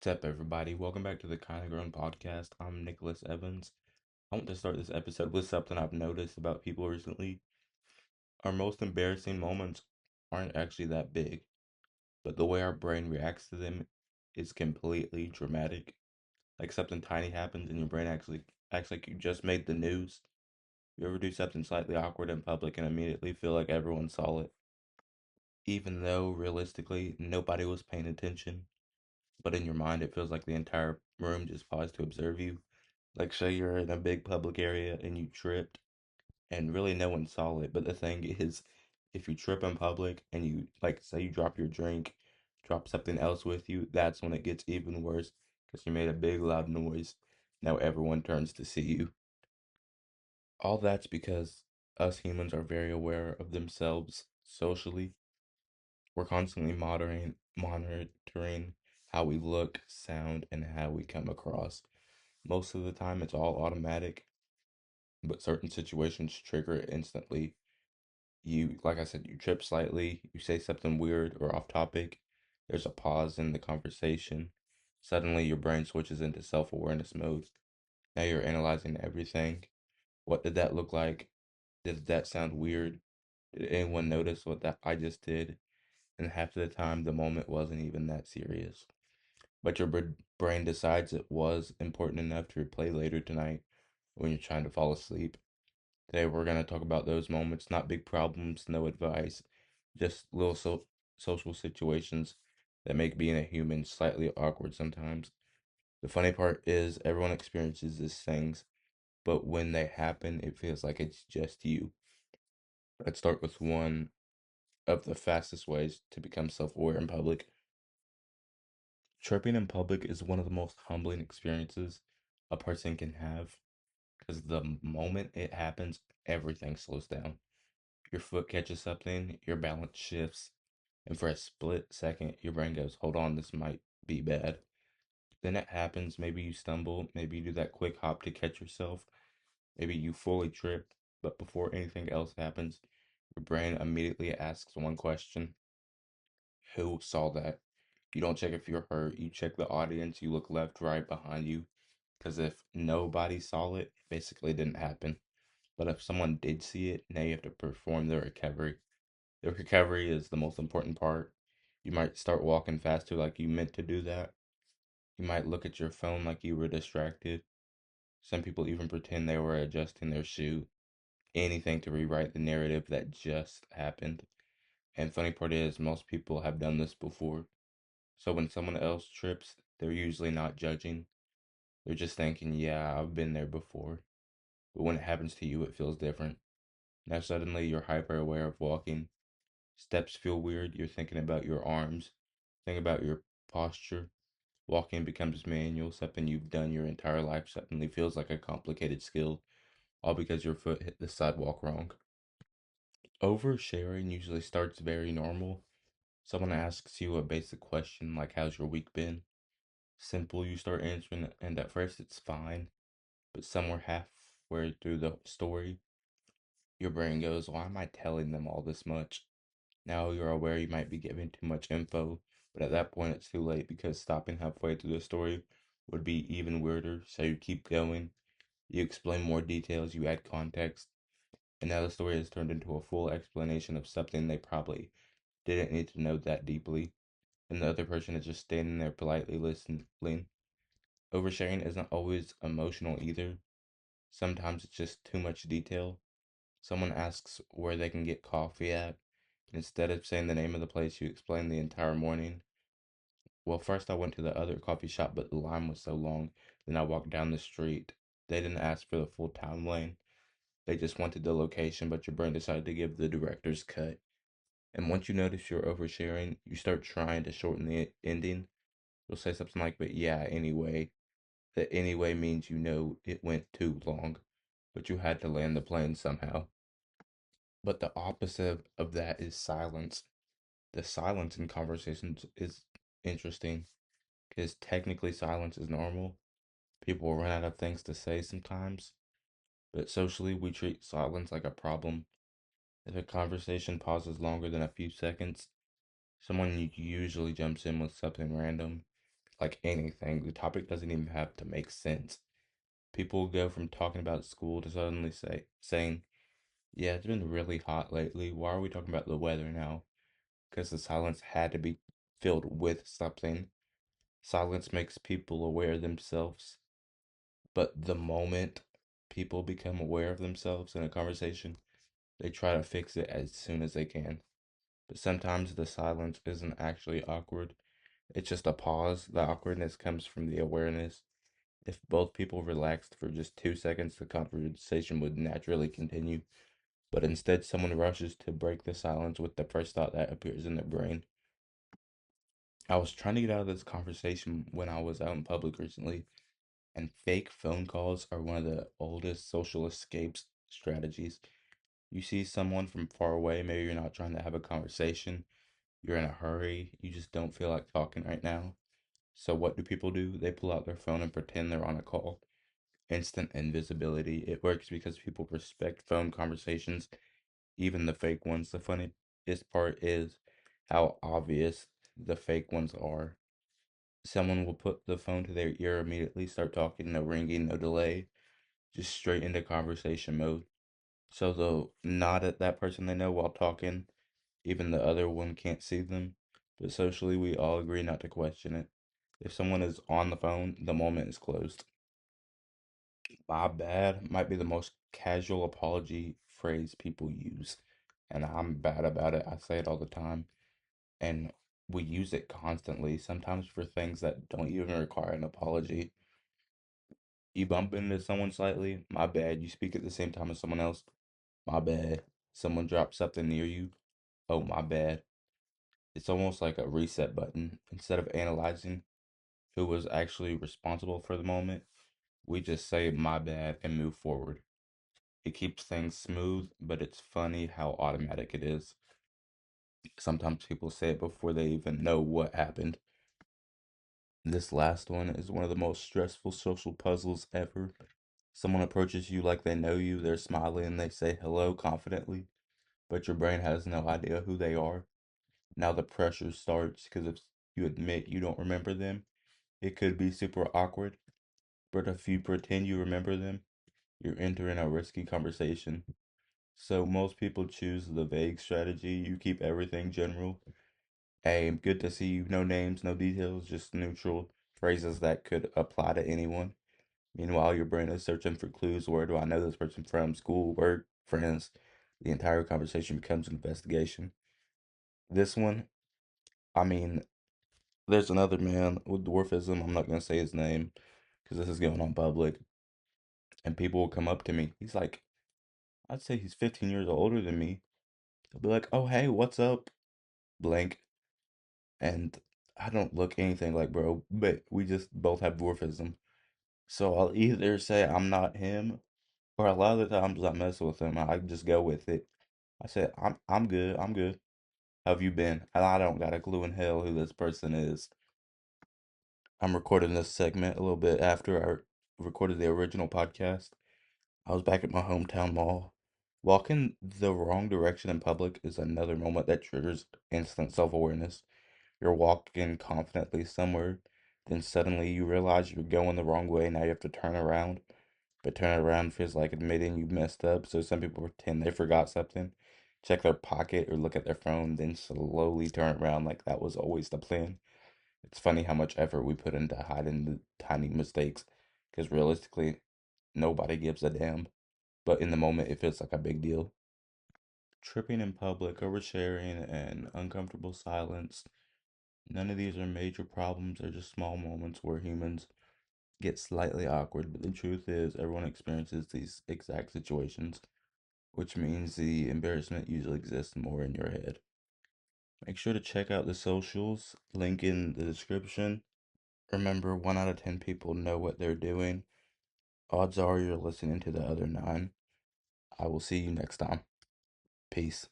What's up, everybody? Welcome back to the Kinda Grown podcast. I'm Nicholas Evans. I want to start this episode with something I've noticed about people recently. Our most embarrassing moments aren't actually that big, but the way our brain reacts to them is completely dramatic. Like something tiny happens and your brain actually acts like you just made the news. You ever do something slightly awkward in public and immediately feel like everyone saw it, even though realistically nobody was paying attention? But in your mind, it feels like the entire room just paused to observe you. Like, say you're in a big public area and you tripped, and really no one saw it. But the thing is, if you trip in public and you, like, say you drop your drink, drop something else with you, that's when it gets even worse because you made a big loud noise. Now everyone turns to see you. All that's because us humans are very aware of themselves socially. We're constantly monitoring how we look, sound, and how we come across. Most of the time, it's all automatic, but certain situations trigger it instantly. Like I said, you trip slightly, you say something weird or off topic, there's a pause in the conversation. Suddenly, your brain switches into self awareness mode. Now you're analyzing everything. What did that look like? Did that sound weird? Did anyone notice what that I just did? And half the time, the moment wasn't even that serious. But your brain decides it was important enough to replay later tonight when you're trying to fall asleep. Today we're going to talk about those moments, not big problems, no advice, just little social situations that make being a human slightly awkward sometimes. The funny part is everyone experiences these things, but when they happen, it feels like it's just you. Let's start with one of the fastest ways to become self-aware in public. Tripping in public is one of the most humbling experiences a person can have because the moment it happens, everything slows down. Your foot catches something, your balance shifts, and for a split second, your brain goes, hold on, this might be bad. Then it happens, maybe you stumble, maybe you do that quick hop to catch yourself, maybe you fully trip, but before anything else happens, your brain immediately asks one question: who saw that? You don't check if you're hurt, you check the audience, you look left, right, behind you, because if nobody saw it, it basically didn't happen. But if someone did see it, now you have to perform the recovery. The recovery is the most important part. You might start walking faster like you meant to do that. You might look at your phone like you were distracted. Some people even pretend they were adjusting their shoe. Anything to rewrite the narrative that just happened. And funny part is, most people have done this before. So when someone else trips, they're usually not judging. They're just thinking, yeah, I've been there before. But when it happens to you, it feels different. Now suddenly you're hyper aware of walking. Steps feel weird. You're thinking about your arms, think about your posture. Walking becomes manual, something you've done your entire life suddenly feels like a complicated skill, all because your foot hit the sidewalk wrong. Oversharing usually starts very normal. Someone asks you a basic question like, how's your week been? Simple, you start answering it, and at first it's fine, but somewhere halfway through the story, your brain goes, why am I telling them all this much? Now you're aware you might be giving too much info, but at that point it's too late because stopping halfway through the story would be even weirder. So you keep going, you explain more details, you add context, and now the story has turned into a full explanation of something they probably didn't need to know that deeply, and the other person is just standing there politely listening. Oversharing isn't always emotional either. Sometimes it's just too much detail. Someone asks where they can get coffee at. Instead of saying the name of the place, you explain the entire morning. Well, first I went to the other coffee shop, but the line was so long. Then I walked down the street. They didn't ask for the full time lane. They just wanted the location, but your brain decided to give the director's cut. And once you notice you're oversharing, you start trying to shorten the ending. You'll say something like, but yeah, anyway. That anyway means you know it went too long, but you had to land the plane somehow. But the opposite of that is silence. The silence in conversations is interesting because technically silence is normal. People will run out of things to say sometimes, but socially we treat silence like a problem. If a conversation pauses longer than a few seconds, someone usually jumps in with something random. like anything. The topic doesn't even have to make sense. People go from talking about school to suddenly saying, "Yeah, it's been really hot lately. Why are we talking about the weather now?" Because the silence had to be filled with something. Silence makes people aware of themselves, but the moment people become aware of themselves in a conversation, they try to fix it as soon as they can. But sometimes the silence isn't actually awkward. It's just a pause. The awkwardness comes from the awareness. If both people relaxed for just 2 seconds, the conversation would naturally continue. But instead, someone rushes to break the silence with the first thought that appears in their brain. I was trying to get out of this conversation when I was out in public recently, and fake phone calls are one of the oldest social escapes strategies. You see someone from far away, maybe you're not trying to have a conversation, you're in a hurry, you just don't feel like talking right now. So what do people do? They pull out their phone and pretend they're on a call. Instant invisibility. It works because people respect phone conversations, even the fake ones. The funniest part is how obvious the fake ones are. Someone will put the phone to their ear immediately, start talking, no ringing, no delay, just straight into conversation mode. So they'll nod at that person they know while talking, even the other one can't see them. But socially, we all agree not to question it. If someone is on the phone, the moment is closed. My bad might be the most casual apology phrase people use, and I'm bad about it. I say it all the time, and we use it constantly, sometimes for things that don't even require an apology. You bump into someone slightly, my bad. You speak at the same time as someone else, my bad. Someone drops something near you, oh, my bad. It's almost like a reset button. Instead of analyzing who was actually responsible for the moment, we just say my bad and move forward. It keeps things smooth, but it's funny how automatic it is. Sometimes people say it before they even know what happened. This last one is one of the most stressful social puzzles ever. Someone approaches you like they know you, they're smiling, they say hello confidently, but your brain has no idea who they are. Now the pressure starts because if you admit you don't remember them, it could be super awkward. But if you pretend you remember them, you're entering a risky conversation. So most people choose the vague strategy. You keep everything general. Hey, good to see you. No names, no details, just neutral phrases that could apply to anyone. Meanwhile, your brain is searching for clues. Where do I know this person from? School, work, friends. The entire conversation becomes an investigation. This one, I mean, there's another man with dwarfism. I'm not going to say his name because this is going on public. And people will come up to me. He's like, I'd say he's 15 years older than me. They'll be like, oh, hey, what's up? Blank. And I don't look anything like bro, but we just both have dwarfism. So I'll either say I'm not him, or a lot of the times I mess with him. I just go with it. I said, I'm good, I'm good. How have you been? And I don't got a clue in hell who this person is. I'm recording this segment a little bit after I recorded the original podcast. I was back at my hometown mall. Walking the wrong direction in public is another moment that triggers instant self-awareness. You're walking confidently somewhere, then suddenly you realize you're going the wrong way. Now you have to turn around. But turning around feels like admitting you messed up. So some people pretend they forgot something, check their pocket or look at their phone, then slowly turn around like that was always the plan. It's funny how much effort we put into hiding the tiny mistakes, because realistically, nobody gives a damn. But in the moment, it feels like a big deal. Tripping in public, oversharing, and uncomfortable silence. None of these are major problems, they're just small moments where humans get slightly awkward, but the truth is, everyone experiences these exact situations, which means the embarrassment usually exists more in your head. Make sure to check out the socials, link in the description. Remember, 1 out of 10 people know what they're doing. Odds are you're listening to the other 9. I will see you next time. Peace.